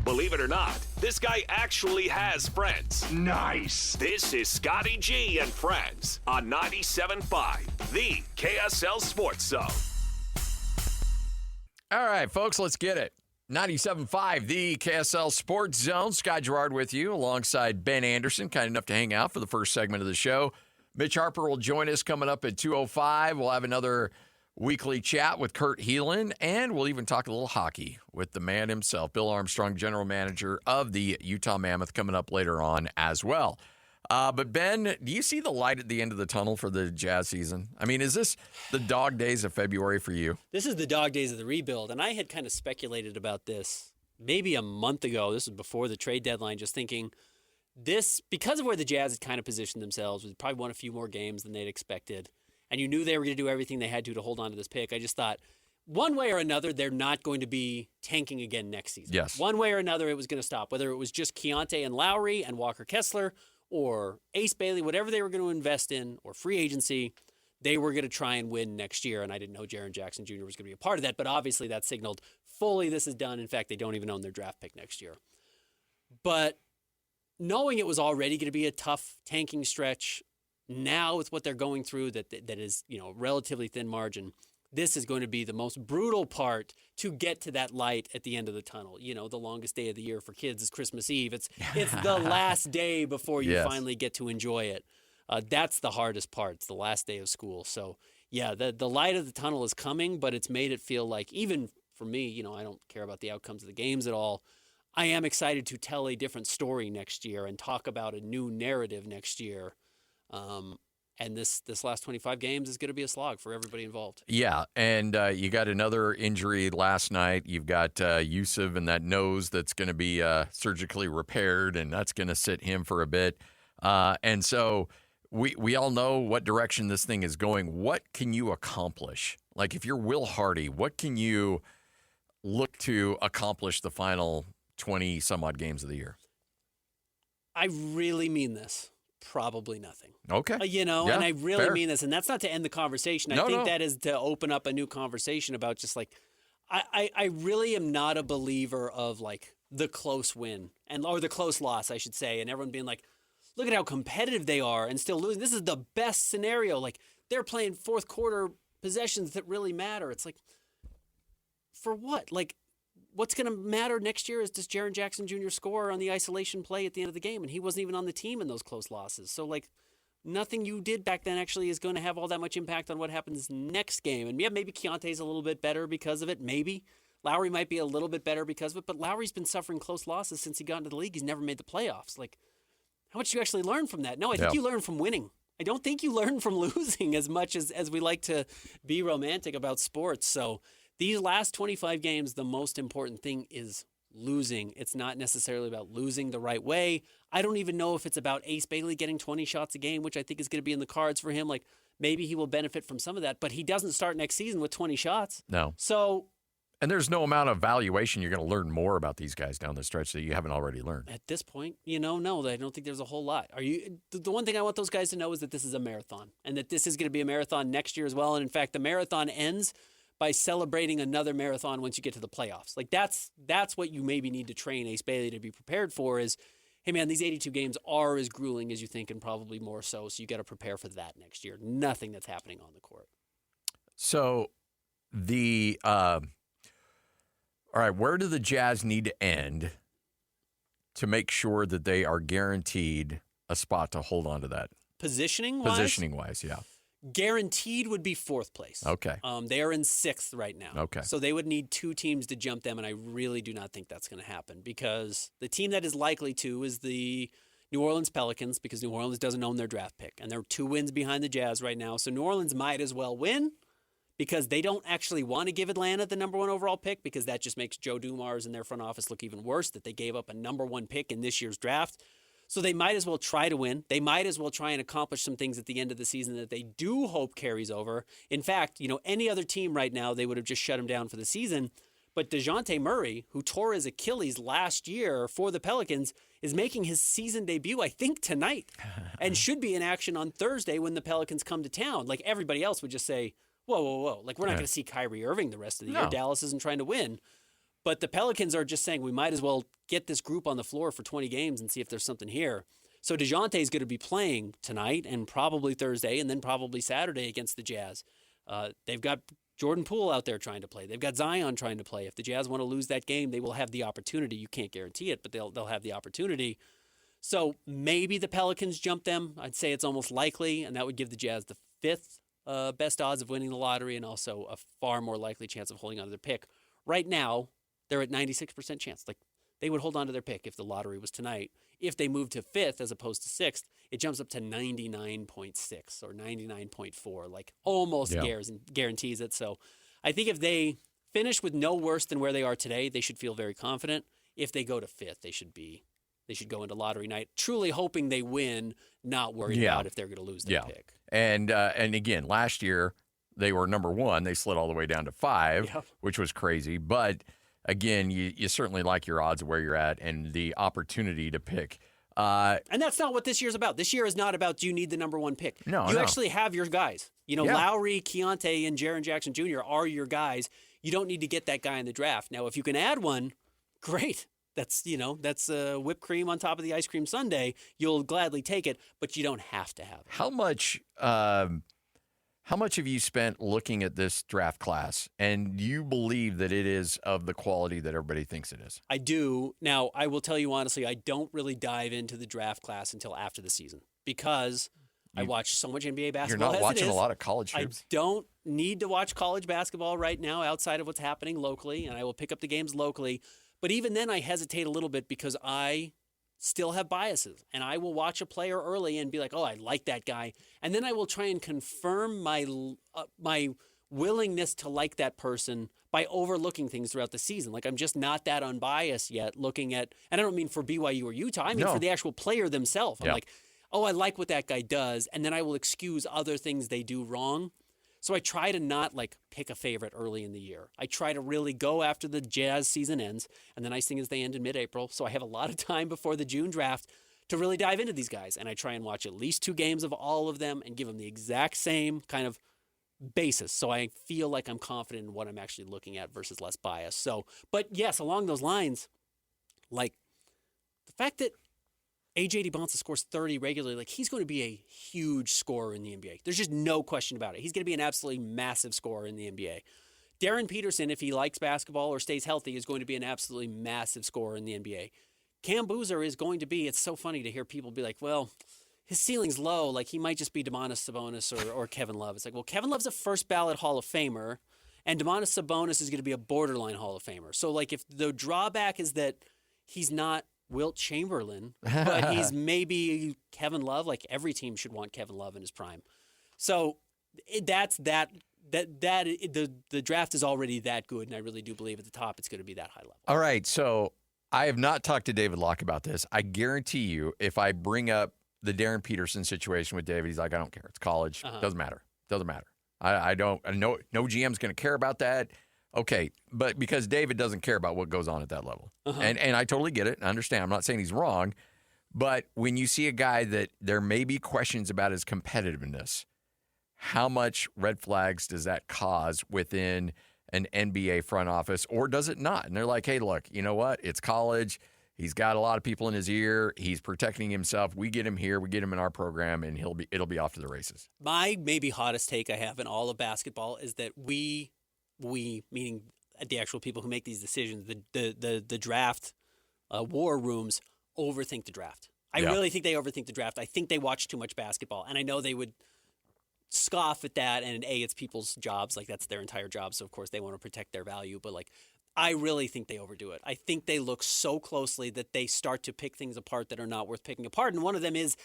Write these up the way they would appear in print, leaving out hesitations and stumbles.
Believe it or not, this guy actually has friends. Nice. This is Scotty G and Friends on 97.5, the KSL Sports Zone. All right, folks, let's get it. 97.5, the KSL Sports Zone. Scott Gerard with you alongside Ben Anderson, kind enough to hang out for the first segment of the show. Mitch Harper will join us coming up at 2:05. We'll have another weekly chat with Kurt Heelan, and we'll even talk a little hockey with the man himself, Bill Armstrong, general manager of the Utah Mammoth, coming up later on as well. But, Ben, do you see the light at the end of the tunnel for the Jazz season? I mean, is this the dog days of February for you? This is the dog days of the rebuild, and I had kind of speculated about this maybe a month ago. This was before the trade deadline, just thinking this, because of where the Jazz had kind of positioned themselves, was probably won a few more games than they'd expected, and you knew they were going to do everything they had to hold on to this pick. I just thought, one way or another, they're not going to be tanking again next season. Yes. One way or another, it was going to stop. Whether it was just Keontae and Lowry and Walker Kessler or Ace Bailey, whatever they were going to invest in, or free agency, they were going to try and win next year. And I didn't know Jaren Jackson Jr. was going to be a part of that, but obviously that signaled fully this is done. In fact, they don't even own their draft pick next year. But knowing it was already going to be a tough tanking stretch, now with what they're going through, that is, relatively thin margin, this is going to be the most brutal part to get to that light at the end of the tunnel. The longest day of the year for kids is Christmas Eve. It's the last day before you finally get to enjoy it. That's the hardest part. It's the last day of school. So, yeah, the light of the tunnel is coming, but it's made it feel like, even for me, I don't care about the outcomes of the games at all. I am excited to tell a different story next year and talk about a new narrative next year. And this last 25 games is going to be a slog for everybody involved. Yeah, and you got another injury last night. You've got Yusuf and that nose that's going to be surgically repaired, and that's going to sit him for a bit. And so we all know what direction this thing is going. What can you accomplish? Like, if you're Will Hardy, what can you look to accomplish the final 20-some-odd games of the year? I really mean this. Probably nothing. Okay. And I really mean this. And that's not to end the conversation. I think that is to open up a new conversation about just like, I really am not a believer of like the close win or the close loss, I should say. And everyone being like, look at how competitive they are and still losing. This is the best scenario. Like, they're playing fourth quarter possessions that really matter. It's like, for what? Like, what's going to matter next year is, does Jaren Jackson Jr. score on the isolation play at the end of the game? And he wasn't even on the team in those close losses. So, like, nothing you did back then actually is going to have all that much impact on what happens next game. And, yeah, maybe Keontae's a little bit better because of it. Maybe. Lowry might be a little bit better because of it. But Lowry's been suffering close losses since he got into the league. He's never made the playoffs. Like, how much do you actually learn from that? No, I think you learn from winning. I don't think you learn from losing as much as we like to be romantic about sports. So, these last 25 games, the most important thing is losing. It's not necessarily about losing the right way. I don't even know if it's about Ace Bailey getting 20 shots a game, which I think is going to be in the cards for him. Like, maybe he will benefit from some of that, but he doesn't start next season with 20 shots. No. So, and there's no amount of valuation you're going to learn more about these guys down the stretch that you haven't already learned. At this point, no, I don't think there's a whole lot. The one thing I want those guys to know is that this is a marathon, and that this is going to be a marathon next year as well. And in fact, the marathon ends by celebrating another marathon once you get to the playoffs. Like, that's what you maybe need to train Ace Bailey to be prepared for is, hey, man, these 82 games are as grueling as you think, and probably more so you got to prepare for that next year. Nothing that's happening on the court. So, all right, where do the Jazz need to end to make sure that they are guaranteed a spot to hold on to that? Positioning-wise? Positioning-wise, yeah. Guaranteed would be fourth place. Okay. They are in sixth right now. Okay. So they would need two teams to jump them, and I really do not think that's going to happen because the team that is likely to is the New Orleans Pelicans, because New Orleans doesn't own their draft pick, and they're 2 wins behind the Jazz right now. So New Orleans might as well win because they don't actually want to give Atlanta the number 1 overall pick, because that just makes Joe Dumars and their front office look even worse, that they gave up a number 1 pick in this year's draft. So they might as well try to win. They might as well try and accomplish some things at the end of the season that they do hope carries over. In fact, any other team right now, they would have just shut him down for the season. But DeJounte Murray, who tore his Achilles last year for the Pelicans, is making his season debut, I think, tonight, and should be in action on Thursday when the Pelicans come to town. Like, everybody else would just say, whoa. Like, we're not going to see Kyrie Irving the rest of the year. Dallas isn't trying to win. But the Pelicans are just saying we might as well get this group on the floor for 20 games and see if there's something here. So DeJounte is going to be playing tonight and probably Thursday and then probably Saturday against the Jazz. They've got Jordan Poole out there trying to play. They've got Zion trying to play. If the Jazz want to lose that game, they will have the opportunity. You can't guarantee it, but they'll have the opportunity. So maybe the Pelicans jump them. I'd say it's almost likely, and that would give the Jazz the fifth best odds of winning the lottery and also a far more likely chance of holding on to their pick. Right now, they're at 96% chance. Like, they would hold on to their pick if the lottery was tonight. If they move to fifth as opposed to sixth, it jumps up to 99.6 or 99.4, like almost guarantees it. So I think if they finish with no worse than where they are today, they should feel very confident. If they go to fifth, they should go into lottery night, truly hoping they win, not worried about if they're going to lose their pick. And again, last year they were number one. They slid all the way down to 5, which was crazy. But again, you certainly like your odds of where you're at and the opportunity to pick. And that's not what this year's about. This year is not about do you need the number one pick. No, you actually have your guys. Lowry, Keontae, and Jaren Jackson Jr. are your guys. You don't need to get that guy in the draft. Now, if you can add one, great. That's whipped cream on top of the ice cream sundae. You'll gladly take it, but you don't have to have it. How much have you spent looking at this draft class, and do you believe that it is of the quality that everybody thinks it is? I do. Now, I will tell you honestly, I don't really dive into the draft class until after the season because I watch so much NBA basketball. You're not watching a lot of college hoops. I don't need to watch college basketball right now outside of what's happening locally, and I will pick up the games locally. But even then, I hesitate a little bit because I still have biases. And I will watch a player early and be like, oh, I like that guy. And then I will try and confirm my willingness to like that person by overlooking things throughout the season. Like, I'm just not that unbiased yet looking at, and I don't mean for BYU or Utah, I mean for the actual player themselves. I'm like, oh, I like what that guy does. And then I will excuse other things they do wrong. So I try to not pick a favorite early in the year. I try to really go after the Jazz season ends, and the nice thing is they end in mid-April, so I have a lot of time before the June draft to really dive into these guys. And I try and watch at least 2 games of all of them and give them the exact same kind of basis, so I feel like I'm confident in what I'm actually looking at versus less biased. So, but yes, along those lines, the fact that A.J. DeBonsa scores 30 regularly, he's going to be a huge scorer in the NBA. There's just no question about it. He's going to be an absolutely massive scorer in the NBA. Darren Peterson, if he likes basketball or stays healthy, is going to be an absolutely massive scorer in the NBA. Cam Boozer is going to be, it's so funny to hear people be like, well, his ceiling's low. He might just be Domantas Sabonis or Kevin Love. It's like, well, Kevin Love's a first ballot Hall of Famer, and Domantas Sabonis is going to be a borderline Hall of Famer. So, if the drawback is that he's not Wilt Chamberlain, but he's maybe Kevin Love. Every team should want Kevin Love in his prime. So the draft is already that good, and I really do believe at the top it's going to be that high level. All right, so I have not talked to David Locke about this. I guarantee you, if I bring up the Darren Peterson situation with David, he's like, I don't care. It's college. Doesn't matter. I don't. No GM's going to care about that. Okay, but because David doesn't care about what goes on at that level. And I totally get it. I understand. I'm not saying he's wrong. But when you see a guy that there may be questions about his competitiveness, how much red flags does that cause within an NBA front office, or does it not? And they're like, hey, look, you know what? It's college. He's got a lot of people in his ear. He's protecting himself. We get him here. We get him in our program, and it'll be off to the races. My maybe hottest take I have in all of basketball is that we meaning the actual people who make these decisions, the draft war rooms overthink the draft. I really think they overthink the draft. I think they watch too much basketball, and I know they would scoff at that. And it's people's jobs, that's their entire job. So of course they want to protect their value, but I really think they overdo it. I think they look so closely that they start to pick things apart that are not worth picking apart. And one of them is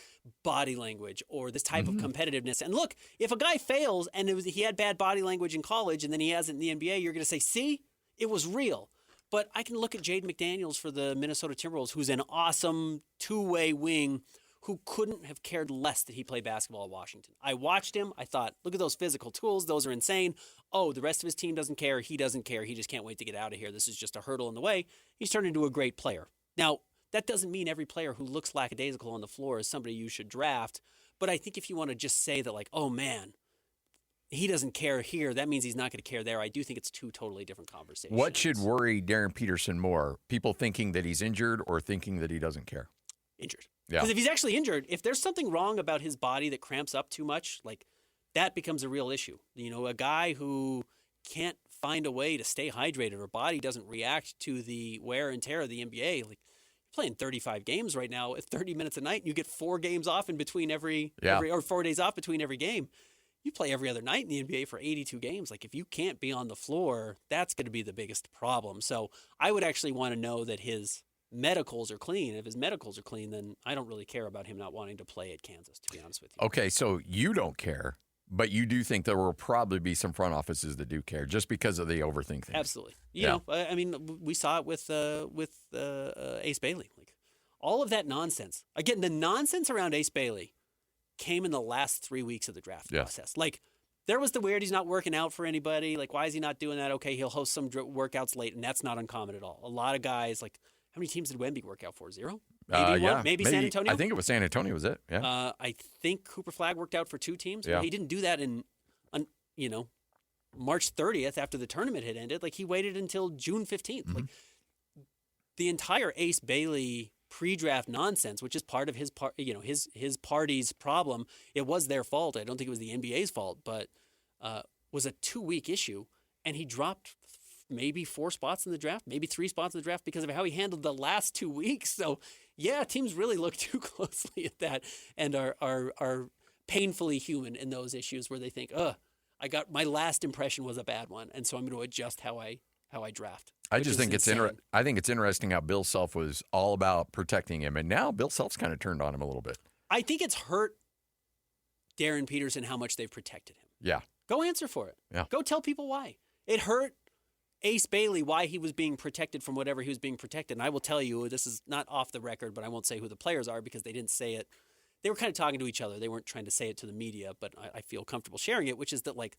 body language or this type of competitiveness. And look, if a guy fails and he had bad body language in college and then he has it in the NBA, you're going to say, see, it was real. But I can look at Jaden McDaniels for the Minnesota Timberwolves, who's an awesome two-way wing who couldn't have cared less that he played basketball at Washington. I watched him. I thought, look at those physical tools. Those are insane. Oh, the rest of his team doesn't care. He doesn't care. He just can't wait to get out of here. This is just a hurdle in the way. He's turned into a great player. Now, that doesn't mean every player who looks lackadaisical on the floor is somebody you should draft. But I think if you want to just say that, oh, man, he doesn't care here, that means he's not going to care there. I do think it's two totally different conversations. What should worry Darren Peterson more? People thinking that he's injured or thinking that he doesn't care? Injured. Yeah. Because if he's actually injured, if there's something wrong about his body that cramps up too much, like that becomes a real issue. You know, a guy who can't find a way to stay hydrated or body doesn't react to the wear and tear of the NBA. Like, you're playing 35 games right now at 30 minutes a night, and you get 4 games off in between every or 4 days off between every game. You play every other night in the NBA for 82 games. Like, if you can't be on the floor, that's going to be the biggest problem. So I would actually want to know that his medicals are clean. If his medicals are clean, then I don't really care about him not wanting to play at Kansas, to be honest with you. Okay, so you don't care, but you do think there will probably be some front offices that do care just because of the overthink thing. Absolutely. You know, I mean, we saw it with Ace Bailey. Like, all of that nonsense. Again, the nonsense around Ace Bailey came in the last 3 weeks of the draft process. Like, there was the weird, he's not working out for anybody. Like, why is he not doing that? Okay, he'll host some workouts late, and that's not uncommon at all. A lot of guys, like, how many teams did Wemby work out for? 0? Maybe one? Maybe San Antonio? I think it was San Antonio, was it? Yeah. I think Cooper Flagg worked out for 2 teams. Yeah. Well, he didn't do that in, March 30th after the tournament had ended. Like, he waited until June 15th. Mm-hmm. Like, the entire Ace Bailey pre-draft nonsense, which is part of his party's problem. It was their fault. I don't think it was the NBA's fault, but was a 2-week issue, and he dropped maybe 4 spots in the draft, maybe 3 spots in the draft because of how he handled the last 2 weeks. So yeah, teams really look too closely at that and are painfully human in those issues where they think, I got my last impression was a bad one, and so I'm going to adjust how I draft. I just think I think it's interesting how Bill Self was all about protecting him, and now Bill Self's kind of turned on him a little bit. I think it's hurt Darren Peterson how much they've protected him. Yeah. Go answer for it. Yeah. Go tell people why. It hurt Ace Bailey why he was being protected from whatever he was being protected. And I will tell you, this is not off the record, but I won't say who the players are because they didn't say it. They were kind of talking to each other. They weren't trying to say it to the media, but I feel comfortable sharing it, which is that, like,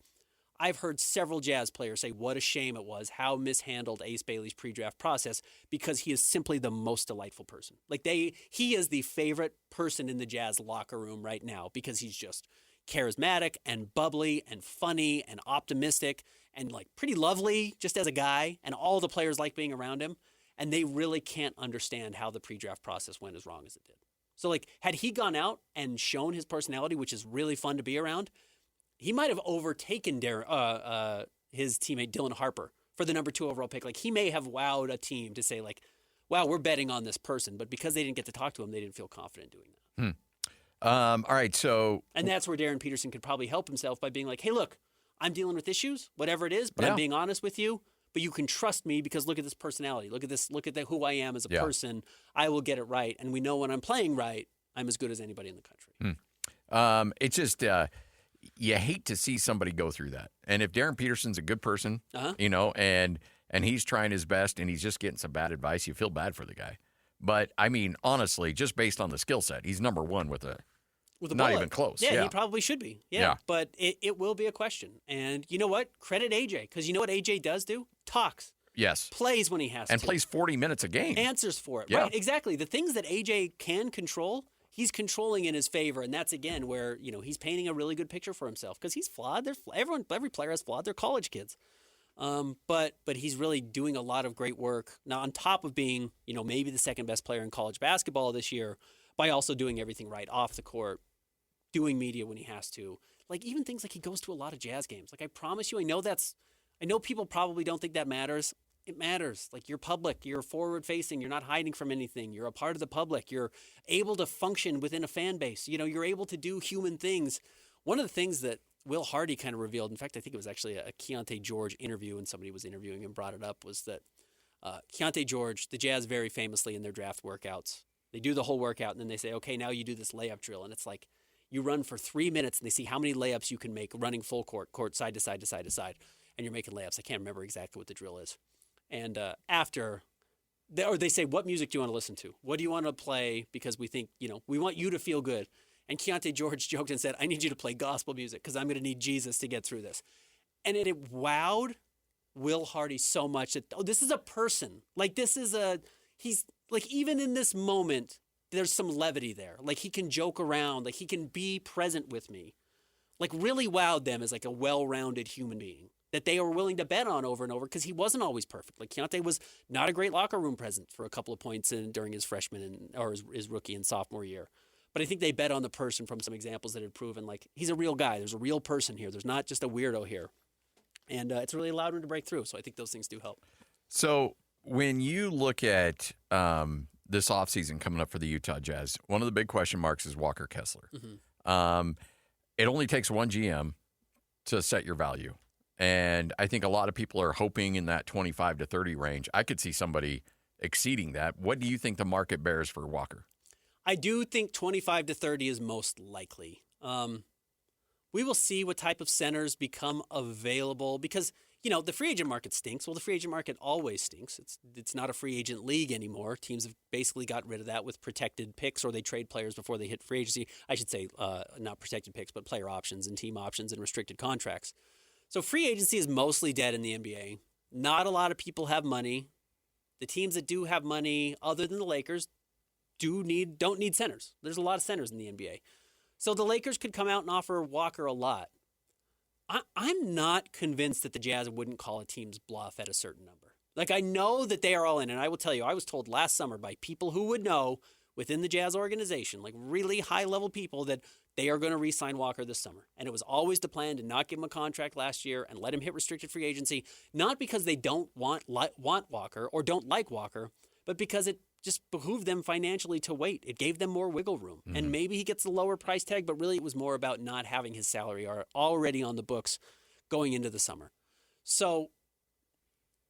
I've heard several Jazz players say what a shame it was how mishandled Ace Bailey's pre-draft process because he is simply the most delightful person. Like, he is the favorite person in the Jazz locker room right now because he's just charismatic and bubbly and funny and optimistic and, like, pretty lovely just as a guy, and all the players like being around him, and they really can't understand how the pre-draft process went as wrong as it did. So, like, had he gone out and shown his personality, which is really fun to be around, he might have overtaken his teammate Dylan Harper for the number 2 overall pick. Like, he may have wowed a team to say, like, wow, we're betting on this person. But because they didn't get to talk to him, they didn't feel confident doing that. All right, so... And that's where Darren Peterson could probably help himself by being like, hey, look, I'm dealing with issues, whatever it is, but I'm being honest with you. But you can trust me because look at this personality. Look at who I am as a person. I will get it right. And we know when I'm playing right, I'm as good as anybody in the country. It's just... you hate to see somebody go through that. And if Darren Peterson's a good person, and he's trying his best and he's just getting some bad advice, you feel bad for the guy. But, I mean, honestly, just based on the skill set, he's number 1 with a not bullet. even close. Yeah, he probably should be. Yeah. But it will be a question. And you know what? Credit AJ, because you know what AJ does do? Talks. Yes. Plays when he has to. And plays 40 minutes a game. Answers for it. Yeah. Right, exactly. The things that AJ can control, he's controlling in his favor, and that's, again, where, he's painting a really good picture for himself because he's flawed. Every player has flawed. They're college kids. But he's really doing a lot of great work. Now, on top of being, maybe the second best player in college basketball this year, by also doing everything right off the court, doing media when he has to. Like, even things like he goes to a lot of Jazz games. Like, I promise you, I know people probably don't think that matters. It matters. Like, you're public, you're forward-facing, you're not hiding from anything, you're a part of the public, you're able to function within a fan base, you're able to do human things. One of the things that Will Hardy kind of revealed, in fact, I think it was actually a Keontae George interview when somebody was interviewing him brought it up, was that Keontae George, the Jazz very famously in their draft workouts, they do the whole workout and then they say, okay, now you do this layup drill. And it's like, you run for 3 minutes and they see how many layups you can make running full court side to side to side to side, and you're making layups. I can't remember exactly what the drill is. And after, they say, what music do you want to listen to? What do you want to play? Because we think, we want you to feel good. And Keontae George joked and said, I need you to play gospel music because I'm going to need Jesus to get through this. And it wowed Will Hardy so much that, this is a person. Like, he's like, even in this moment, there's some levity there. Like, he can joke around. Like, he can be present with me. like really wowed them as like a well-rounded human being that they were willing to bet on over and over because he wasn't always perfect. Like Keontae was not a great locker room presence for a couple of points during his freshman or his rookie and sophomore year. But I think they bet on the person from some examples that had proven like he's a real guy. There's a real person here. There's not just a weirdo here. And it's really allowed him to break through. So I think those things do help. So when you look at this offseason coming up for the Utah Jazz, one of the big question marks is Walker Kessler. Mm-hmm. It only takes one GM to set your value. And I think a lot of people are hoping in that 25 to 30 range. I could see somebody exceeding that. What do you think the market bears for Walker? I do think 25 to 30 is most likely. We will see what type of centers become available because, the free agent market stinks. Well, the free agent market always stinks. It's not a free agent league anymore. Teams have basically got rid of that with protected picks or they trade players before they hit free agency. I should say not protected picks, but player options and team options and restricted contracts. So free agency is mostly dead in the NBA. Not a lot of people have money. The teams that do have money, other than the Lakers, don't need centers. There's a lot of centers in the NBA. So the Lakers could come out and offer Walker a lot. I'm not convinced that the Jazz wouldn't call a team's bluff at a certain number. Like, I know that they are all in, and I will tell you, I was told last summer by people who would know within the Jazz organization, like really high-level people, that they are going to re-sign Walker this summer. And it was always the plan to not give him a contract last year and let him hit restricted free agency, not because they don't want Walker or don't like Walker, but because it just behooved them financially to wait. It gave them more wiggle room. Mm-hmm. And maybe he gets a lower price tag, but really it was more about not having his salary already on the books going into the summer. So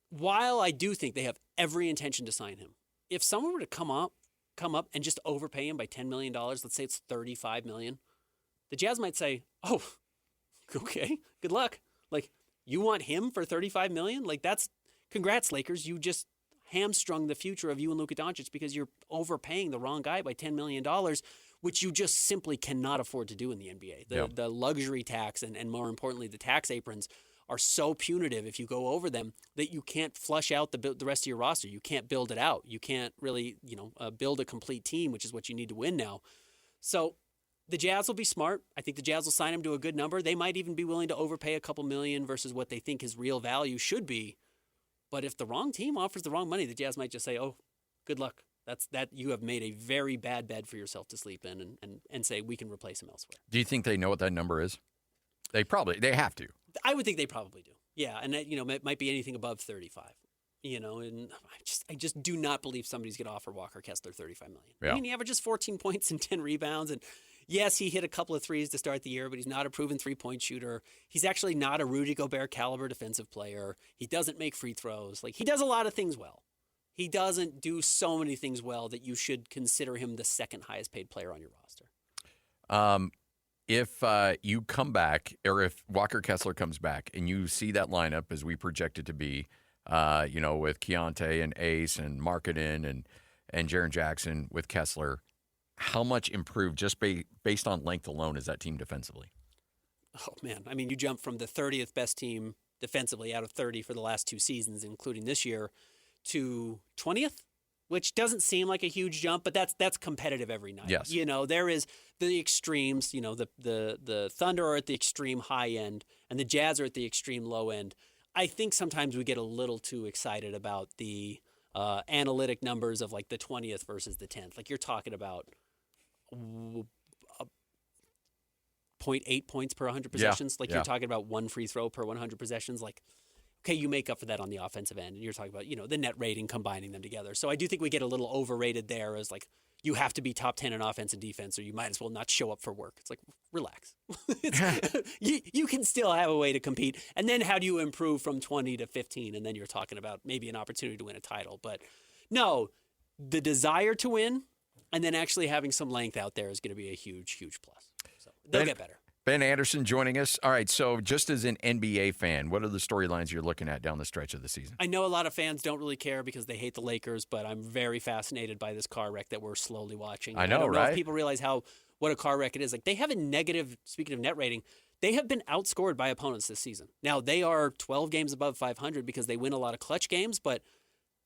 while I do think they have every intention to sign him, if someone were to come up and just overpay him by $10 million, let's say it's $35 million, the Jazz might say, oh, okay, good luck. Like, you want him for $35 million? Like, that's, congrats, Lakers. You just hamstrung the future of you and Luka Doncic because you're overpaying the wrong guy by $10 million, which you just simply cannot afford to do in the NBA. The luxury tax and more importantly, the tax aprons are so punitive if you go over them that you can't flush out the rest of your roster. You can't build it out. You can't really, build a complete team, which is what you need to win now. So the Jazz will be smart. I think the Jazz will sign him to a good number. They might even be willing to overpay a couple million versus what they think his real value should be. But if the wrong team offers the wrong money, the Jazz might just say, oh, good luck. That you have made a very bad bed for yourself to sleep in and say we can replace him elsewhere. Do you think they know what that number is? They have to. I would think they probably do. Yeah, and that, it might be anything above 35. And I just do not believe somebody's going to offer Walker Kessler $35 million. Yeah. I mean, he averages 14 points and 10 rebounds, and yes, he hit a couple of threes to start the year, but he's not a proven three-point shooter. He's actually not a Rudy Gobert caliber defensive player. He doesn't make free throws. Like, he does a lot of things well. He doesn't do so many things well that you should consider him the second highest paid player on your roster. If you come back, or if Walker Kessler comes back, and you see that lineup as we project it to be, with Keontae and Ace and Markkanen and Jaren Jackson with Kessler, how much improved just based on length alone is that team defensively? Oh, man. I mean, you jump from the 30th best team defensively out of 30 for the last two seasons, including this year, to 20th, which doesn't seem like a huge jump, but that's competitive every night. Yes. There is the extremes. The Thunder are at the extreme high end, and the Jazz are at the extreme low end. I think sometimes we get a little too excited about the analytic numbers of like the 20th versus the 10th. Like, you're talking about 0.8 points per 100 possessions. You're talking about one free throw per 100 possessions. Like, okay, you make up for that on the offensive end, and you're talking about, the net rating, combining them together. So I do think we get a little overrated there as like, you have to be top 10 in offense and defense, or you might as well not show up for work. It's like, relax. You can still have a way to compete. And then how do you improve from 20 to 15? And then you're talking about maybe an opportunity to win a title. But no, the desire to win and then actually having some length out there is going to be a huge, huge plus. So they'll get better. Ben Anderson joining us. All right, so just as an NBA fan, what are the storylines you're looking at down the stretch of the season? I know a lot of fans don't really care because they hate the Lakers, but I'm very fascinated by this car wreck that we're slowly watching. I don't know if people realize what a car wreck it is. Like, they have a negative, speaking of net rating, they have been outscored by opponents this season. Now, they are 12 games above 500 because they win a lot of clutch games, but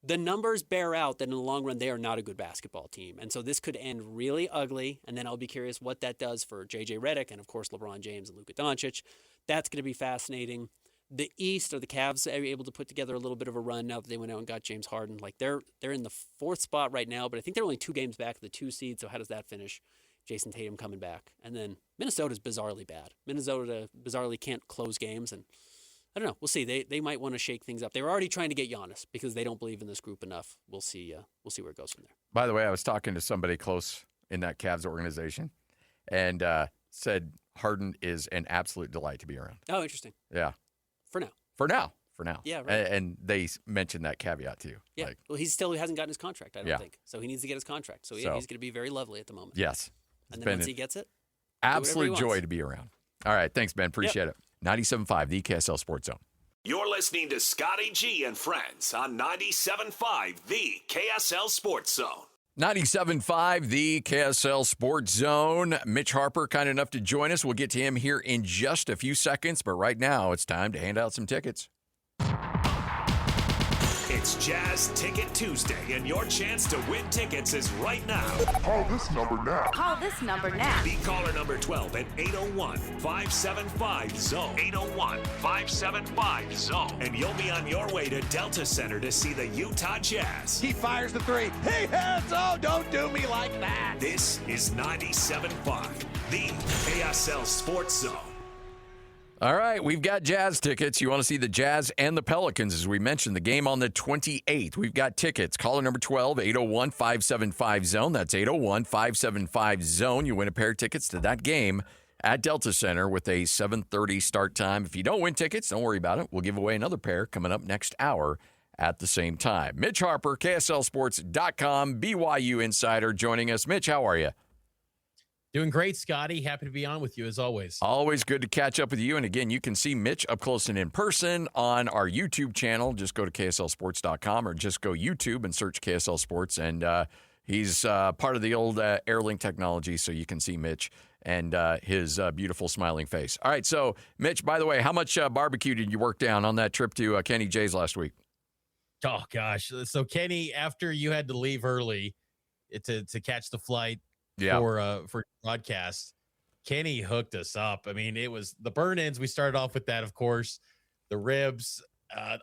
the numbers bear out that in the long run, they are not a good basketball team. And so this could end really ugly. And then I'll be curious what that does for J.J. Redick and, of course, LeBron James and Luka Doncic. That's going to be fascinating. The East, or the Cavs, are able to put together a little bit of a run now that they went out and got James Harden. Like they're in the 4th spot right now, but I think they're only 2 games back of the 2 seed. So how does that finish? Jason Tatum coming back. And then Minnesota's bizarrely bad. Minnesota bizarrely can't close games, and I don't know. We'll see. They might want to shake things up. They were already trying to get Giannis because they don't believe in this group enough. We'll see. We'll see where it goes from there. By the way, I was talking to somebody close in that Cavs organization, and said Harden is an absolute delight to be around. Oh, interesting. Yeah. For now. Yeah, right. And they mentioned that caveat too. Yeah. Like, well, he hasn't gotten his contract, I don't think. So he needs to get his contract. So he's going to be very lovely at the moment. Yes. And then once he gets it, absolute joy to be around. All right. Thanks, Ben. Appreciate it. 97.5, the KSL Sports Zone. You're listening to Scotty G and Friends on 97.5, the KSL Sports Zone. 97.5, the KSL Sports Zone. Mitch Harper, kind enough to join us. We'll get to him here in just a few seconds, but right now it's time to hand out some tickets. It's Jazz Ticket Tuesday, and your chance to win tickets is right now. Call this number now. Be caller number 12 at 801-575-ZONE. 801-575-ZONE. And you'll be on your way to Delta Center to see the Utah Jazz. He fires the 3. He hits! Oh, don't do me like that. This is 97.5, the KSL Sports Zone. All right, we've got Jazz tickets. You want to see the Jazz and the Pelicans, as we mentioned, the game on the 28th. We've got tickets. Caller number 12, 801-575-ZONE. That's 801-575-ZONE. You win a pair of tickets to that game at Delta Center with a 7:30 start time. If you don't win tickets, don't worry about it. We'll give away another pair coming up next hour at the same time. Mitch Harper, KSLSports.com, BYU Insider, joining us. Mitch, how are you? Doing great, Scotty. Happy to be on with you as always. Always good to catch up with you. And again, you can see Mitch up close and in person on our YouTube channel. Just go to KSLSports.com or just go YouTube and search KSL Sports. And he's part of the old Airlink technology, so you can see Mitch and his beautiful smiling face. All right, so Mitch, by the way, how much barbecue did you work down on that trip to Kenny J's last week? Oh, gosh. So, Kenny, after you had to leave early to catch the flight, for broadcast, Kenny hooked us up. I mean, it was the burn-ins. We started off with that, of course, the ribs,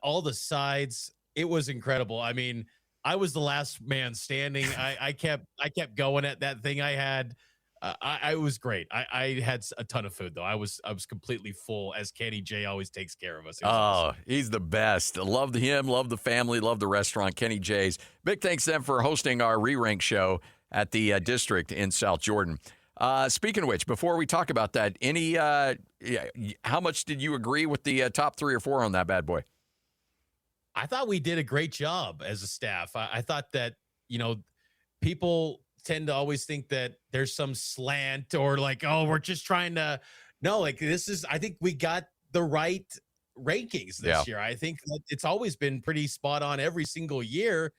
all the sides. It was incredible. I mean, I was the last man standing. I kept going at that thing I had. I was great. I had a ton of food though. I was completely full, as Kenny J always takes care of us. Awesome. He's the best. Love him, love the family, love the restaurant, Kenny J's. Big thanks to them for hosting our re-rank show at the district in South Jordan. Speaking of which, before we talk about that, how much did you agree with the top 3 or 4 on that bad boy? I thought we did a great job as a staff. I thought that, people tend to always think that there's some slant or like, oh, we're just trying to, no, like I think we got the right rankings this year. I think that it's always been pretty spot on every single year.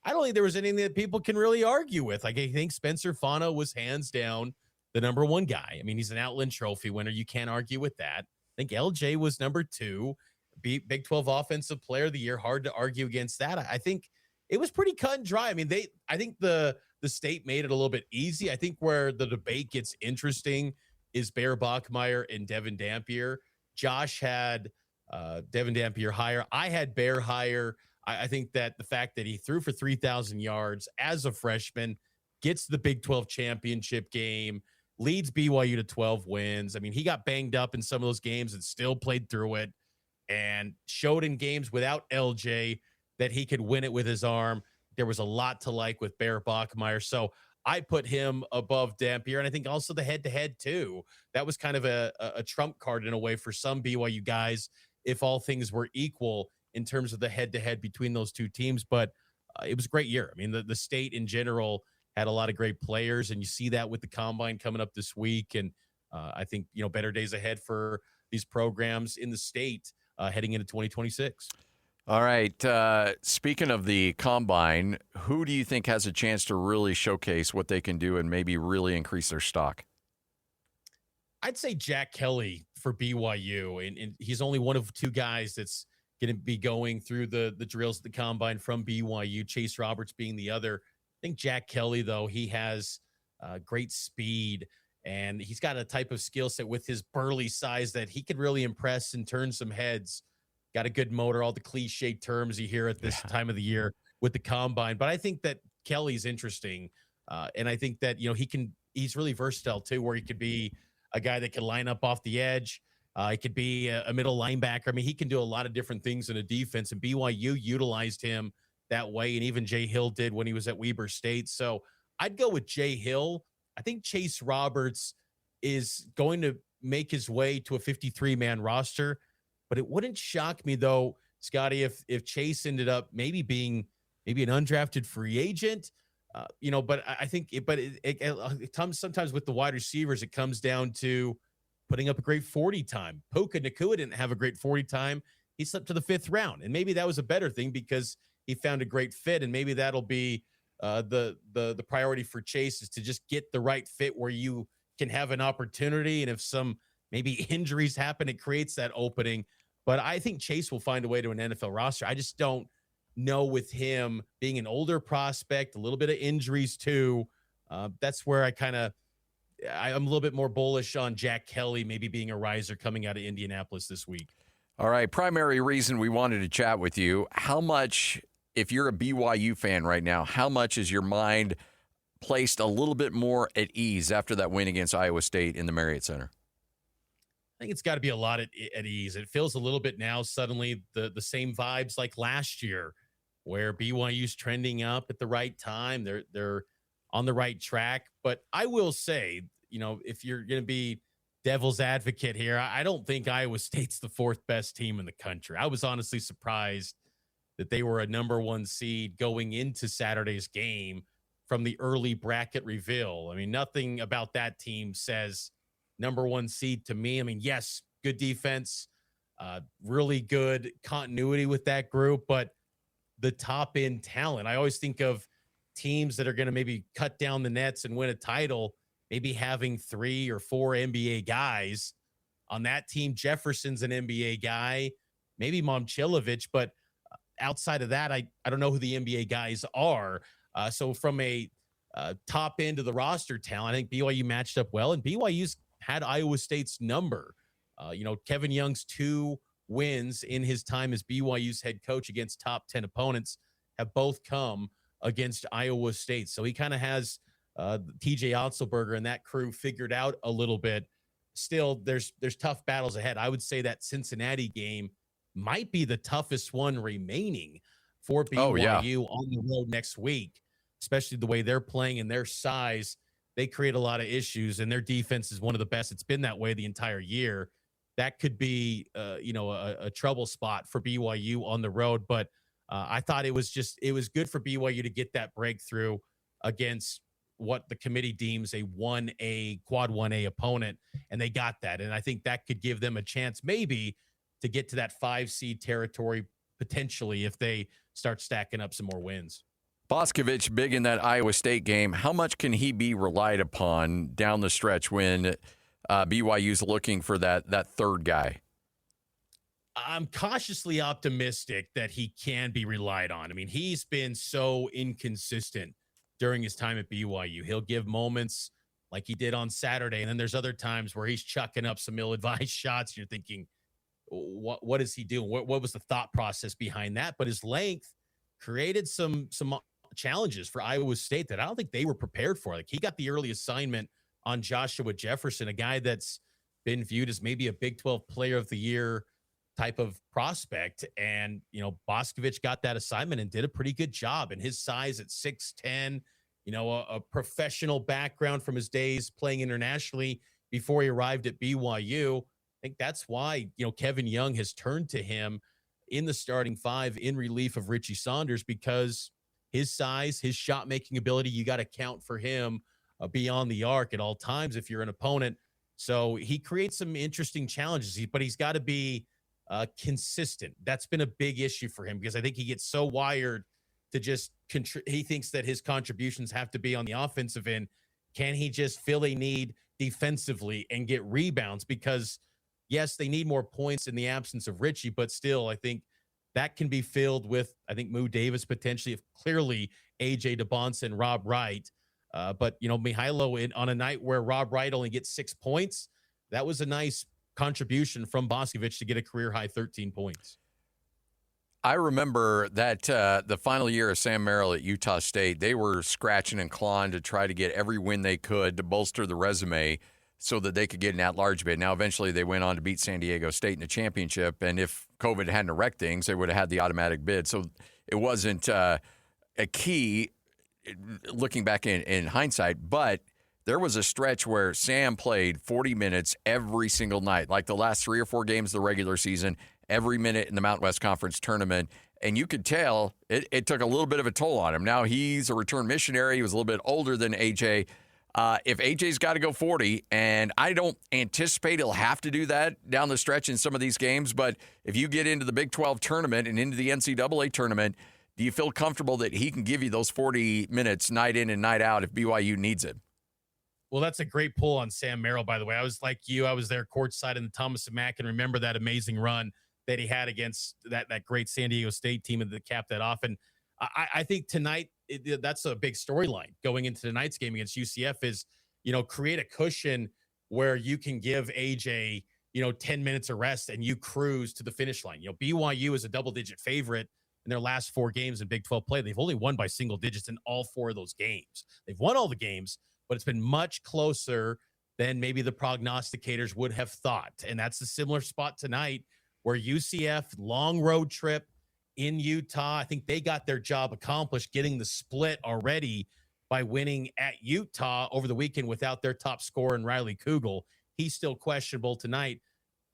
I don't think there was anything that people can really argue with. Like, I think Spencer Fano was hands down the number 1 guy. I mean, he's an Outland Trophy winner. You can't argue with that. I think LJ was number 2, Big 12 Offensive Player of the Year. Hard to argue against that. I think it was pretty cut and dry. I mean, I think the state made it a little bit easy. I think where the debate gets interesting is Bear Bachmeyer and Devin Dampier. Josh had Devin Dampier higher. I had Bear higher. I think that the fact that he threw for 3,000 yards as a freshman, gets the Big 12 championship game, leads BYU to 12 wins. I mean, he got banged up in some of those games and still played through it and showed in games without LJ that he could win it with his arm. There was a lot to like with Bear Bachmeyer. So I put him above Dampier, and I think also the head-to-head too. That was kind of a trump card in a way for some BYU guys if all things were equal in terms of the head-to-head between those two teams. But it was a great year. I mean, the state in general had a lot of great players, and you see that with the Combine coming up this week. And I think, better days ahead for these programs in the state heading into 2026. All right. Speaking of the Combine, who do you think has a chance to really showcase what they can do and maybe really increase their stock? I'd say Jack Kelly for BYU, and he's only one of 2 guys that's going to be going through the drills at the combine from BYU, Chase Roberts being the other. I think Jack Kelly, though, he has great speed, and he's got a type of skill set with his burly size that he could really impress and turn some heads. Got a good motor, all the cliche terms you hear at this time of the year with the combine. But I think that Kelly's interesting. And I think that, he's really versatile too, where he could be a guy that can line up off the edge. He could be a middle linebacker. I mean, he can do a lot of different things in a defense, and BYU utilized him that way. And even Jay Hill did when he was at Weber State. So I'd go with Jay Hill. I think Chase Roberts is going to make his way to a 53-man roster, but it wouldn't shock me though, Scotty, if Chase ended up maybe being an undrafted free agent. But I think it comes sometimes with the wide receivers. It comes down to putting up a great 40 time. Puka Nacua didn't have a great 40 time. He slipped to the 5th round, and maybe that was a better thing because he found a great fit, and maybe that'll be the priority for Chase, is to just get the right fit where you can have an opportunity, and if some maybe injuries happen, it creates that opening. But I think Chase will find a way to an NFL roster. I just don't know with him being an older prospect, a little bit of injuries too. That's where I'm a little bit more bullish on Jack Kelly maybe being a riser coming out of Indianapolis this week. All right, primary reason we wanted to chat with you, how much, if you're a BYU fan right now, how much is your mind placed a little bit more at ease after that win against Iowa State in the Marriott Center? I think it's got to be a lot at ease. It feels a little bit now suddenly the same vibes like last year, where BYU's trending up at the right time. They're on the right track. But I will say, if you're going to be devil's advocate here, I don't think Iowa State's the 4th best team in the country. I was honestly surprised that they were a number 1 seed going into Saturday's game from the early bracket reveal. I mean, nothing about that team says number 1 seed to me. I mean, yes, good defense, really good continuity with that group, but the top end talent, I always think of teams that are going to maybe cut down the nets and win a title, maybe having 3 or 4 NBA guys on that team. Jefferson's an NBA guy, maybe Momcilovic, but outside of that, I don't know who the NBA guys are. So from a top end of the roster talent, I think BYU matched up well, and BYU's had Iowa State's number. Kevin Young's 2 wins in his time as BYU's head coach against top 10 opponents have both come against Iowa State. So he kind of has TJ Otzelberger and that crew figured out a little bit. Still, there's tough battles ahead. I would say that Cincinnati game might be the toughest one remaining for BYU on the road next week, especially the way they're playing and their size. They create a lot of issues, and their defense is one of the best. It's been that way the entire year. That could be, a trouble spot for BYU on the road. But I thought it was good for BYU to get that breakthrough against what the committee deems a quad 1A opponent, and they got that. And I think that could give them a chance maybe to get to that 5 seed territory potentially if they start stacking up some more wins. Boscovich, big in that Iowa State game. How much can he be relied upon down the stretch when BYU's looking for that 3rd guy? I'm cautiously optimistic that he can be relied on. I mean, he's been so inconsistent during his time at BYU. He'll give moments like he did on Saturday, and then there's other times where he's chucking up some ill-advised shots. You're thinking, what is he doing? What was the thought process behind that? But his length created some challenges for Iowa State that I don't think they were prepared for. Like, he got the early assignment on Joshua Jefferson, a guy that's been viewed as maybe a Big 12 Player of the Year type of prospect. And, Boscovich got that assignment and did a pretty good job. And his size at 6'10", a professional background from his days playing internationally before he arrived at BYU. I think that's why, Kevin Young has turned to him in the starting 5 in relief of Richie Saunders, because his size, his shot-making ability, you got to count for him beyond the arc at all times if you're an opponent. So he creates some interesting challenges, but he's got to be consistent. That's been a big issue for him, because I think he gets so wired to just he thinks that his contributions have to be on the offensive end. Can he just fill a need defensively and get rebounds? Because yes, they need more points in the absence of Richie, but still, I think that can be filled with, I think, Moo Davis potentially, if clearly AJ DeBonson, Rob Wright. But, Mihailo on a night where Rob Wright only gets 6 points, that was a nice contribution from Boscovich to get a career-high 13 points. I remember that the final year of Sam Merrill at Utah State, they were scratching and clawing to try to get every win they could to bolster the resume so that they could get an at-large bid. Now, eventually, they went on to beat San Diego State in the championship, and if COVID hadn't wrecked things, they would have had the automatic bid. So it wasn't a key looking back in hindsight, but there was a stretch where Sam played 40 minutes every single night, like the last 3 or 4 games of the regular season, every minute in the Mountain West Conference tournament. And you could tell it took a little bit of a toll on him. Now he's a return missionary. He was a little bit older than AJ. If AJ's got to go 40, and I don't anticipate he'll have to do that down the stretch in some of these games, but if you get into the Big 12 tournament and into the NCAA tournament, do you feel comfortable that he can give you those 40 minutes night in and night out if BYU needs it? Well, that's a great pull on Sam Merrill, by the way. I was like you. I was there courtside in the Thomas and Mack and remember that amazing run that he had against that great San Diego State team that capped that off. And I think tonight, that's a big storyline going into tonight's game against UCF is, create a cushion where you can give AJ, 10 minutes of rest and you cruise to the finish line. BYU is a double-digit favorite in their last 4 games in Big 12 play. They've only won by single digits in all 4 of those games. They've won all the games, but it's been much closer than maybe the prognosticators would have thought. And that's a similar spot tonight where UCF, long road trip in Utah. I think they got their job accomplished getting the split already by winning at Utah over the weekend without their top scorer in Riley Kugel. He's still questionable tonight.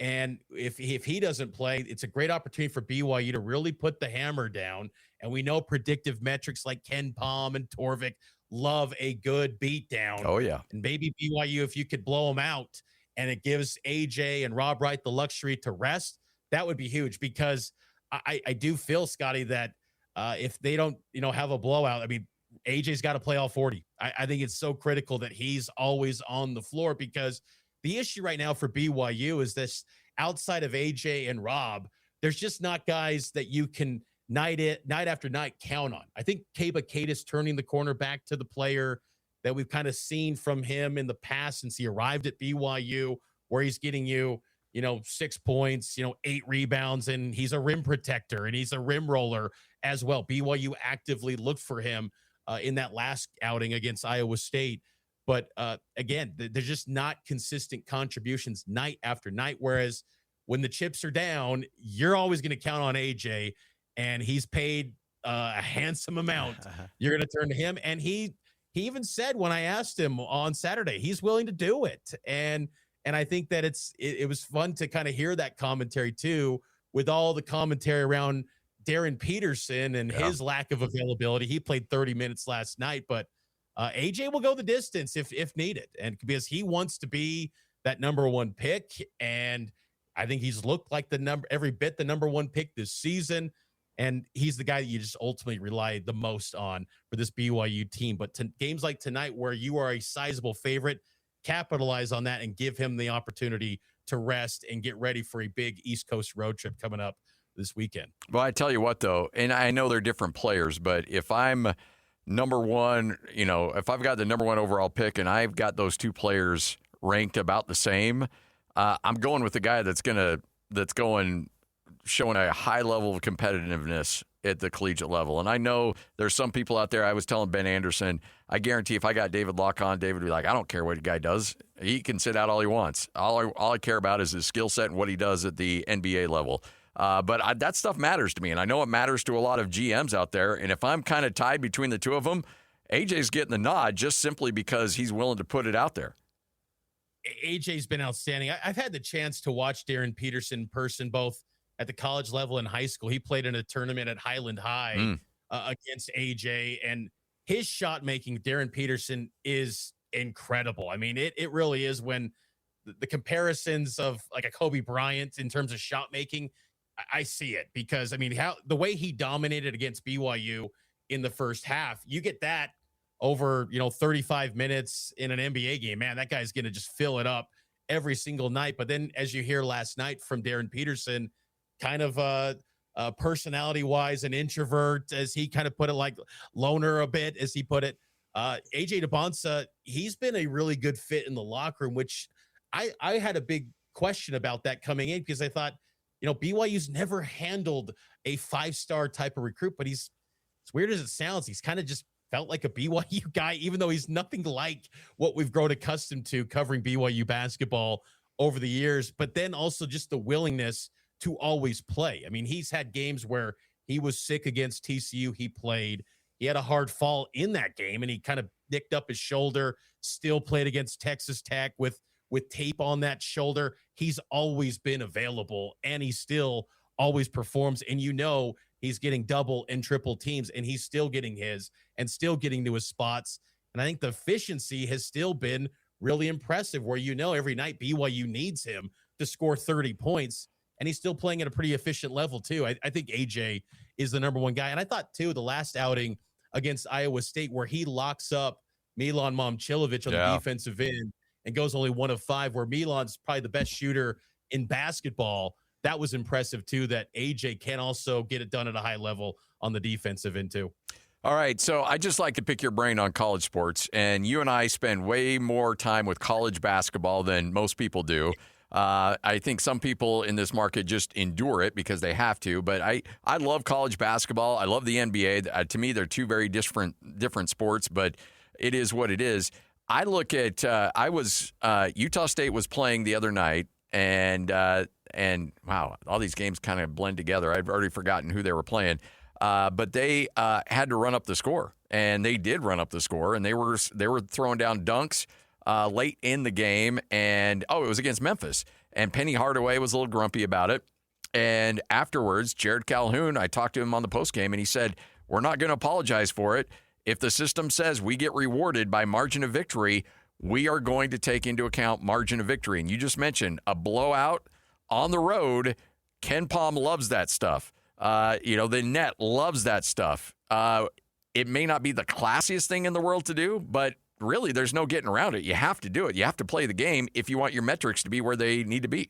And if he doesn't play, it's a great opportunity for BYU to really put the hammer down. And we know predictive metrics like Ken Palm and Torvik love a good beatdown. Oh, yeah. And maybe BYU, if you could blow them out and it gives AJ and Rob Wright the luxury to rest, that would be huge because I do feel, Scotty, that if they don't, have a blowout, I mean, AJ's got to play all 40. I think it's so critical that he's always on the floor because the issue right now for BYU is this outside of AJ and Rob, there's just not guys that you can night after night count on. I think Kaba Kadis turning the corner back to the player that we've kind of seen from him in the past since he arrived at BYU, where he's getting you, 6 points, 8 rebounds, and he's a rim protector and he's a rim roller as well. BYU actively looked for him in that last outing against Iowa State. But again, there's just not consistent contributions night after night. Whereas when the chips are down, you're always going to count on AJ, and he's paid a handsome amount. You're going to turn to him. And he even said when I asked him on Saturday, he's willing to do it. And I think that it was fun to kind of hear that commentary too, with all the commentary around Darren Peterson and his lack of availability. He played 30 minutes last night, but AJ will go the distance if needed. And because he wants to be that number 1 pick. And I think he's looked like every bit the number 1 pick this season. And he's the guy that you just ultimately rely the most on for this BYU team. But games like tonight, where you are a sizable favorite, capitalize on that and give him the opportunity to rest and get ready for a big East Coast road trip coming up this weekend. Well, I tell you what, though, and I know they're different players, but if I'm number 1, if I've got the number 1 overall pick and I've got those 2 players ranked about the same, I'm going with the guy that's showing a high level of competitiveness at the collegiate level. And I know there's some people out there. I was telling Ben Anderson, I guarantee if I got David Locke on, David would be like, I don't care what the guy does. He can sit out all he wants. All I care about is his skill set and what he does at the NBA level. But that stuff matters to me, and I know it matters to a lot of GMs out there. And if I'm kind of tied between the 2 of them, AJ's getting the nod just simply because he's willing to put it out there. AJ's been outstanding. I've had the chance to watch Darren Peterson in person, both at the college level and high school. He played in a tournament at Highland High against AJ, and his shot making, Darren Peterson, is incredible. I mean, it really is. When the comparisons of like a Kobe Bryant in terms of shot making, I see it because, I mean, the way he dominated against BYU in the first half, you get that over, 35 minutes in an NBA game, man, that guy's going to just fill it up every single night. But then as you hear last night from Darren Peterson, kind of personality-wise, an introvert, as he kind of put it, like loner a bit, as he put it. AJ DeBonsa, he's been a really good fit in the locker room, which I had a big question about that coming in, because I thought, BYU's never handled a 5-star type of recruit, but as weird as it sounds, he's kind of just felt like a BYU guy, even though he's nothing like what we've grown accustomed to covering BYU basketball over the years. But then also just the willingness to always play. I mean, he's had games where he was sick against TCU. He played. He had a hard fall in that game, and he kind of nicked up his shoulder, still played against Texas Tech with tape on that shoulder. He's always been available, and he still always performs. And he's getting double and triple teams, and he's still getting his and still getting to his spots. And I think the efficiency has still been really impressive, where every night BYU needs him to score 30 points, and he's still playing at a pretty efficient level too. I think AJ is the number one guy. And I thought too, the last outing against Iowa State, where he locks up Milan Momcilovic on the defensive end and goes only 1 of 5, where Milan's probably the best shooter in basketball. That was impressive too, that AJ can also get it done at a high level on the defensive end too. All right, so I just like to pick your brain on college sports, and you and I spend way more time with college basketball than most people do. I think some people in this market just endure it because they have to, but I love college basketball. I love the NBA. To me, they're two very different sports, but it is what it is. I look at Utah State was playing the other night, and wow, all these games kind of blend together. I've already forgotten who they were playing, but they had to run up the score, and they did run up the score, and they were throwing down dunks late in the game, and it was against Memphis, and Penny Hardaway was a little grumpy about it. And afterwards, Jared Calhoun, I talked to him on the postgame, and he said, "We're not going to apologize for it. If the system says we get rewarded by margin of victory, we are going to take into account margin of victory." And you just mentioned a blowout on the road. Ken Palm loves that stuff. The net loves that stuff. It may not be the classiest thing in the world to do, but really there's no getting around it. You have to do it. You have to play the game if you want your metrics to be where they need to be.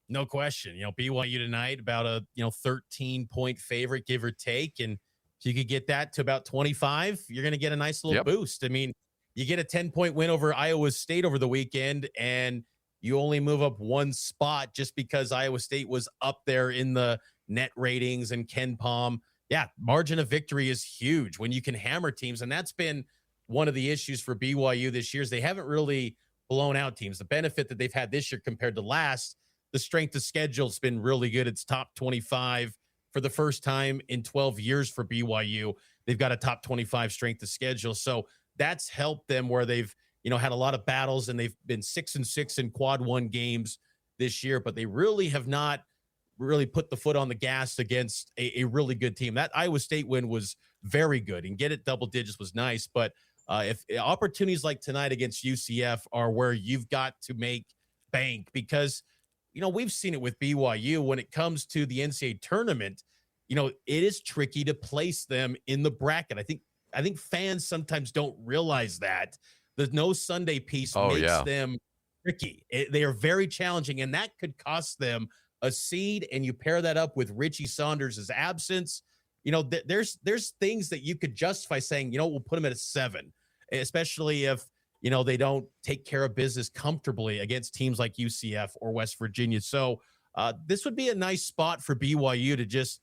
No question. BYU tonight, about a 13-point favorite, give or take. And if you could get that to about 25, you're going to get a nice little boost. I mean, you get a 10-point win over Iowa State over the weekend, and you only move up one spot just because Iowa State was up there in the net ratings and Ken Palm. Yeah, margin of victory is huge when you can hammer teams, and that's been one of the issues for BYU this year is they haven't really blown out teams. The benefit that they've had this year compared to last, the strength of schedule has been really good. It's top 25 for the first time in 12 years for BYU. They've got a top 25 strength of schedule. So that's helped them where they've, had a lot of battles, and they've been 6-6 in quad one games this year, but they really have not really put the foot on the gas against a really good team. That Iowa State win was very good, and get it double digits was nice. But if opportunities like tonight against UCF are where you've got to make bank, because, we've seen it with BYU when it comes to the NCAA tournament, it is tricky to place them in the bracket. I think fans sometimes don't realize that the no Sunday piece makes them tricky. They are very challenging, and that could cost them a seed. And you pair that up with Richie Saunders' absence, there's things that you could justify saying, we'll put them at a 7, especially if, they don't take care of business comfortably against teams like UCF or West Virginia. So this would be a nice spot for BYU to just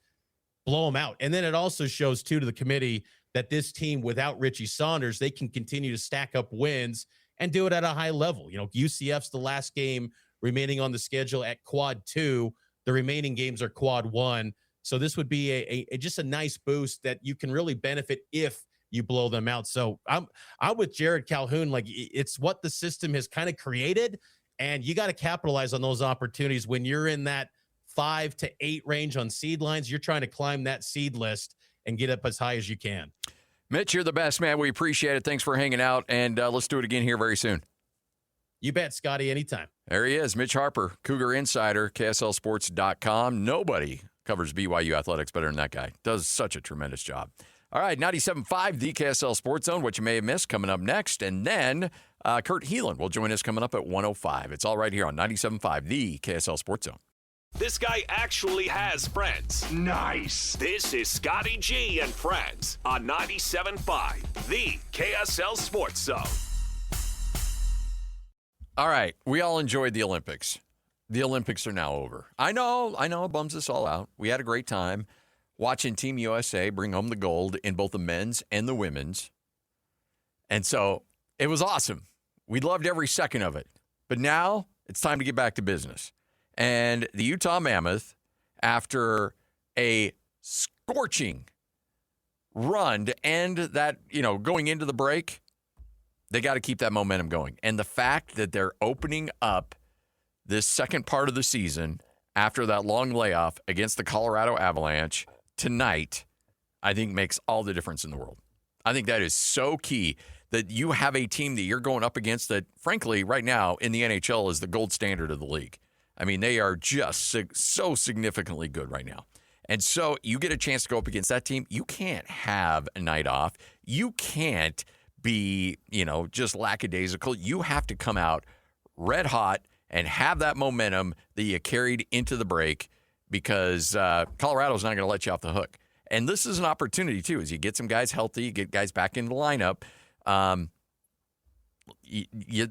blow them out. And then it also shows too to the committee that this team without Richie Saunders, they can continue to stack up wins and do it at a high level. UCF's the last game remaining on the schedule at quad 2. The remaining games are quad 1. So this would be a just a nice boost that you can really benefit if you blow them out. So I'm with Jared Calhoun. Like, it's what the system has kind of created, and you got to capitalize on those opportunities when you're in that 5 to 8 range on seed lines. You're trying to climb that seed list and get up as high as you can. Mitch, you're the best, man. We appreciate it. Thanks for hanging out, and let's do it again here very soon. You bet, Scotty, anytime. There he is, Mitch Harper, Cougar Insider, KSLSports.com. Nobody covers BYU athletics better than that guy. Does such a tremendous job. All right, 97.5, the KSL Sports Zone, what you may have missed coming up next. And then Kurt Heelan will join us coming up at 105. It's all right here on 97.5, the KSL Sports Zone. This guy actually has friends. Nice. This is Scotty G and Friends on 97.5, the KSL Sports Zone. All right, we all enjoyed the Olympics. The Olympics are now over. I know, it bums us all out. We had a great time watching Team USA bring home the gold in both the men's and the women's. And so it was awesome. We loved every second of it. But now it's time to get back to business. And the Utah Mammoth, after a scorching run to end that, going into the break, they got to keep that momentum going. And the fact that they're opening up this second part of the season after that long layoff against the Colorado Avalanche tonight, I think makes all the difference in the world. I think that is so key that you have a team that you're going up against that, frankly, right now in the NHL is the gold standard of the league. I mean, they are just so significantly good right now. And so you get a chance to go up against that team. You can't have a night off. You can't be, just lackadaisical. You have to come out red hot and have that momentum that you carried into the break because Colorado's not going to let you off the hook. And this is an opportunity, too, as you get some guys healthy, you get guys back into the lineup.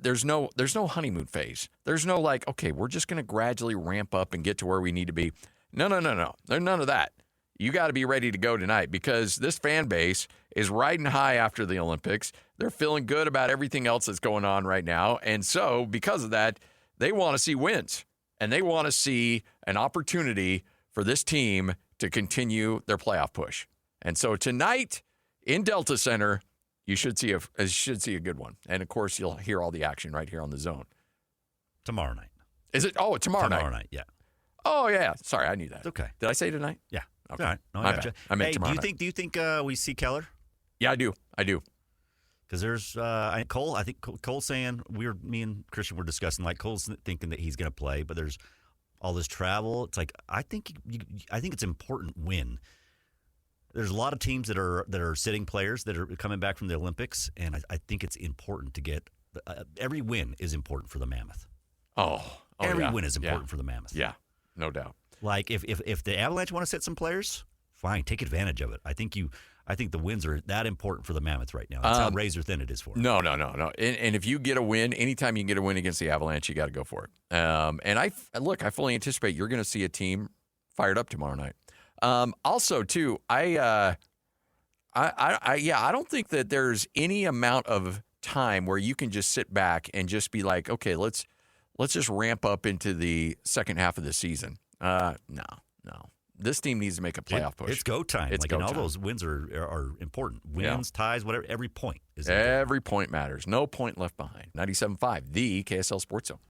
There's no honeymoon phase. There's no okay, we're just going to gradually ramp up and get to where we need to be. No. There's none of that. You got to be ready to go tonight because this fan base is riding high after the Olympics. They're feeling good about everything else that's going on right now. And so because of that, they want to see wins and they want to see an opportunity for this team to continue their playoff push. And so tonight in Delta Center, you should see a good one. And, of course, you'll hear all the action right here on the Zone. Tomorrow night. Is it? Oh, tomorrow night. Tomorrow night, yeah. Oh, yeah. Sorry, I knew that. It's okay. Did I say tonight? Yeah. Okay. All right. No, My I gotcha. bad. I meant hey, tomorrow do you think we see Keller? Yeah, I do. Because there's Cole. I think Cole's saying me and Christian were discussing Cole's thinking that he's going to play, but there's all this travel. It's I think it's important win. There's a lot of teams that are sitting players that are coming back from the Olympics, and I think it's important to get every win is important for the Mammoth. Every win is important for the Mammoth. Yeah, no doubt. If the Avalanche want to sit some players, fine, take advantage of it. I think the wins are that important for the Mammoth right now. That's how razor thin it is for them. No. And if you get a win, anytime you can get a win against the Avalanche, you got to go for it. And I fully anticipate you're going to see a team fired up tomorrow night. Also, too, I don't think that there's any amount of time where you can just sit back and just be like, okay, let's just ramp up into the second half of the season. No. This team needs to make a playoff push. It's go time. All those wins are important. Wins, ties, whatever. Every point is important. Every point matters. No point left behind. 97.5, the KSL Sports Zone.